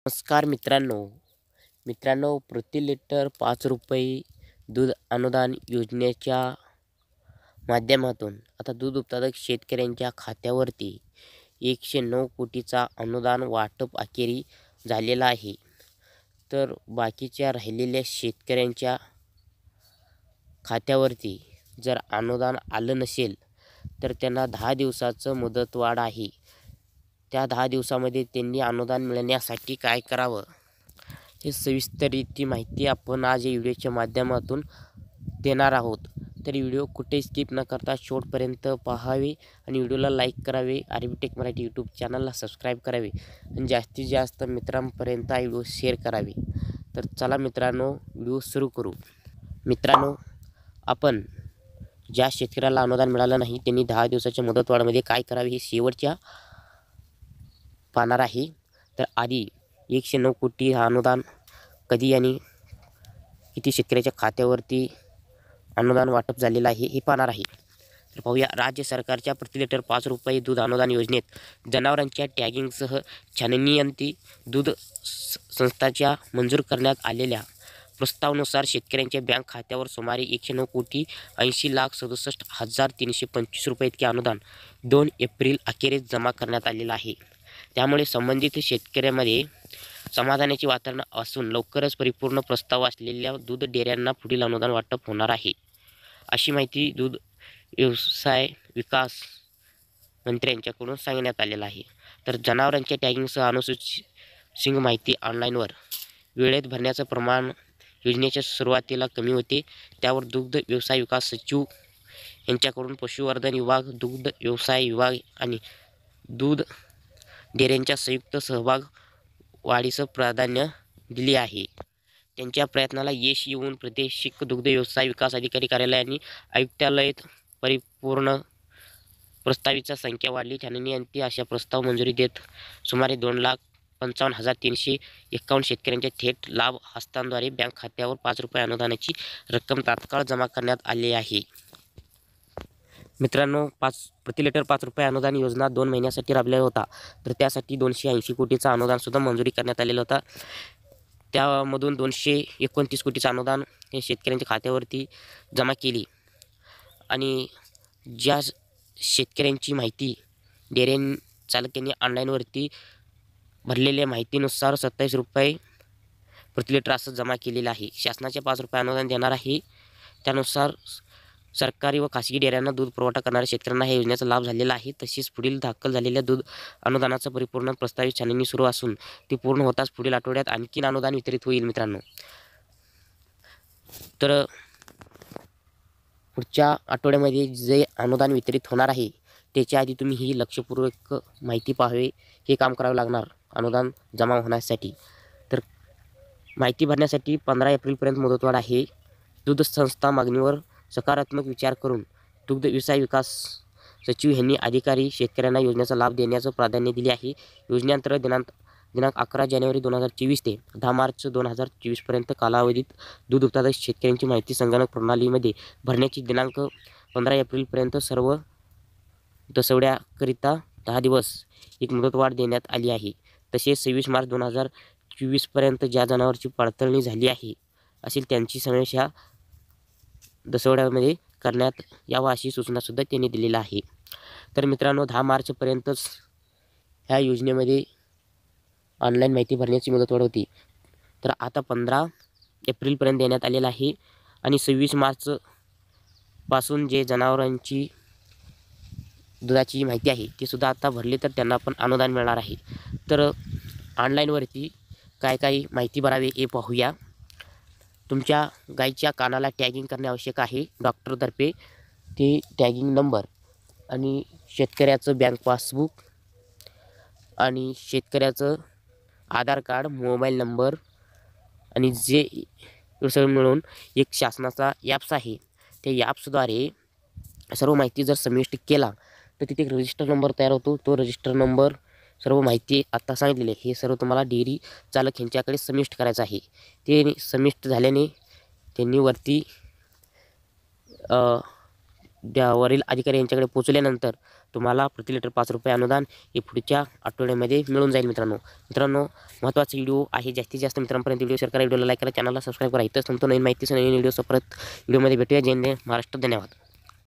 नमस्कार मित्रांनो, प्रति लिटर 5 रुपये दूध अनुदान योजनेच्या माध्यमातून आता दूध उत्पादक शेतकऱ्यांच्या खात्यावरती 109 कोटीचा अनुदान वाटप अखेरी झालेला आहे. तर बाकीच्या राहिलेल्या शेतकऱ्यांच्या खात्यावरती जर अनुदान आलं नसेल तर त्यांना 10 दिवसाचं मुदतवाढ आहे. त्या 10 दिवसामध्ये त्यांनी अनुदान मिळण्यासाठी काय करावं हे सविस्तररीत्या माहिती आपण आज या व्हिडिओच्या माध्यमातून देणार आहोत. तर व्हिडिओ कुठे स्किप न करता शेवटपर्यंत पाहावे आणि व्हिडिओला लाईक करावे. आरबी टेक मराठी यूट्यूब चॅनलला सबस्क्राईब करावे आणि जास्तीत जास्त मित्रांपर्यंत हा व्हिडिओ शेअर करावे. तर चला मित्रांनो, व्हिडिओ सुरू करू. मित्रांनो, आपण ज्या शेतकऱ्याला अनुदान मिळालं नाही त्यांनी 10 दिवसाच्या मुदतवाढीमध्ये काय करावे हे शेवटच्या पाहणार आहे. तर आधी 109 कोटी हा अनुदान कधी आणि किती शेतकऱ्याच्या खात्यावरती अनुदान वाटप झालेलं आहे हे पाहणार आहे. तर पाहूया. राज्य सरकारच्या प्रति लिटर 5 रुपये दूध अनुदान योजनेत जनावरांच्या टॅगिंगसह छाननीअंती दूध संस्थांच्या मंजूर करण्यात आलेल्या प्रस्तावानुसार शेतकऱ्यांच्या बँक खात्यावर सुमारे 109,80,67,325 रुपये इतके अनुदान 2 एप्रिल अखेरीस जमा करण्यात आलेलं आहे. त्यामुळे संबंधित शेतकऱ्यांमध्ये समाधानाचे वातावरण असून लवकरच परिपूर्ण प्रस्ताव असलेल्या दूध डेअऱ्यांना पुढील अनुदान वाटप होणार आहे, अशी माहिती दूध व्यवसाय विकास मंत्र्यांच्याकडून सांगण्यात आलेलं आहे. तर जनावरांच्या टॅगिंगसह अनुसूचित माहिती ऑनलाईनवर वेळेत भरण्याचं प्रमाण योजनेच्या सुरुवातीला कमी होते. त्यावर दुग्ध व्यवसाय विकास सचिव यांच्याकडून पशुवर्धन विभाग, दुग्ध व्यवसाय विभाग आणि दूध डेअऱ्यांच्या संयुक्त सहभाग वाढीस प्राधान्य दिले आहे. त्यांच्या प्रयत्नाला यश येऊन प्रादेशिक दुग्ध व्यवसाय विकास अधिकारी कार्यालय आणि आयुक्तालयात परिपूर्ण प्रस्तावित संख्या वाढली. छाननीअंती अशा प्रस्ताव मंजुरी देत सुमारे 2,55,351 शेतकऱ्यांच्या थेट लाभ हस्तांतरणाद्वारे बँक खात्यावर 5 रुपये अनुदानाची रक्कम तात्काळ जमा करण्यात आली आहे. मित्रांनो, प्रति लिटर 5 रुपये अनुदान योजना 2 महिन्यासाठी राबलेला होता. तर त्यासाठी 280 कोटीचा अनुदान सुद्धा मंजुरी करण्यात आलेलं होतं. त्यामधून 229 कोटीचं अनुदान हे शेतकऱ्यांच्या खात्यावरती जमा केली आणि ज्या शेतकऱ्यांची माहिती डेअरी चालकांनी ऑनलाईनवरती भरलेल्या माहितीनुसार 27 रुपये प्रति लिटर असं जमा केलेलं आहे. शासनाचे 5 रुपये अनुदान देणार आहे. त्यानुसार सरकारी व खासगी डेअऱ्यांना दूध पुरवठा करणाऱ्या शेतकऱ्यांना या योजनेचा लाभ झालेला आहे. तसेच पुढील दाखल झालेल्या दूध अनुदानाचं परिपूर्ण प्रस्तावित छाननी सुरू असून ती पूर्ण होताच पुढील आठवड्यात आणखीन अनुदान वितरित होईल. मित्रांनो, तर पुढच्या आठवड्यामध्ये जे अनुदान वितरित होणार आहे त्याच्या आधी तुम्ही ही लक्षपूर्वक माहिती पाहावे. हे काम करावं लागणार अनुदान जमा होण्यासाठी. तर माहिती भरण्यासाठी 15 एप्रिलपर्यंत मुदतवाढ आहे. दूध संस्था मागणीवर सकारात्मक विचार करून दुग्ध व्यवसाय विकास सचिव यांनी अधिकारी शेतकऱ्यांना योजनेचा लाभ देण्याचं प्राधान्य दिले आहे. योजनेअंतर्गत दिनांक 11 जानेवारी 2024 ते 10 मार्च 2024 पर्यंत कालावधीत दूध उत्पादक शेतकऱ्यांची माहिती संगणक प्रणालीमध्ये भरण्याची दिनांक 15 एप्रिलपर्यंत सर्व दसवड्याकरिता 10 दिवस एक मुदतवाढ देण्यात आली आहे. तसेच 26 मार्च 2024 पर्यंत ज्या जनावरांची पडताळणी झाली आहे असेल त्यांची समावेश ह्या दसवड्यामध्ये करण्यात यावा अशी सूचनासुद्धा त्यांनी दिलेली आहे. तर मित्रांनो, 10 मार्चपर्यंतच ह्या योजनेमध्ये ऑनलाईन माहिती भरण्याची मुदतवाढ होती. तर आता 15 एप्रिलपर्यंत देण्यात आलेलं आहे आणि 26 मार्चपासून जे जनावरांची दुधाची माहिती आहे ती सुद्धा आता भरली तर त्यांना पण अनुदान मिळणार आहे. तर ऑनलाईनवरती काय काय माहिती भरावी हे पाहूया. तुमच्या गाईच्या कानाला टॅगिंग करणे आवश्यक आहे डॉक्टरतर्फे. ते टॅगिंग नंबर आणि शेतकऱ्याचं बँक पासबुक आणि शेतकऱ्याचं आधार कार्ड, मोबाईल नंबर आणि जे सगळं मिळून एक शासनाचा ॲप्स आहे. त्या ॲप्सद्वारे सर्व माहिती जर समाविष्ट केला तर तिथे एक रजिस्टर नंबर तयार होतो. तो रजिस्टर नंबर सर्व माहिती आत्ता सांगितलेली आहे हे सर्व तुम्हाला डेअरी चालक यांच्याकडे समाविष्ट करायचं आहे. ते समाविष्ट झाल्याने त्यांनी वरती वरील अधिकारी यांच्याकडे पोचल्यानंतर तुम्हाला प्रति लिटर 5 रुपये अनुदान हे पुढच्या आठवड्यामध्ये मिळून जाईल मित्रांनो महत्त्वाचा व्हिडिओ आहे. जास्तीत जास्त मित्रांपर्यंत व्हिडिओ शेअर करा, व्हिडिओला लाईक करा, चॅनलला सबस्क्राईब करा. इथंच तुमचं नवीन माहिती नवीन व्हिडिओ परत व्हिडिओमध्ये भेटूया. जय हिंद महाराष्ट्र. धन्यवाद.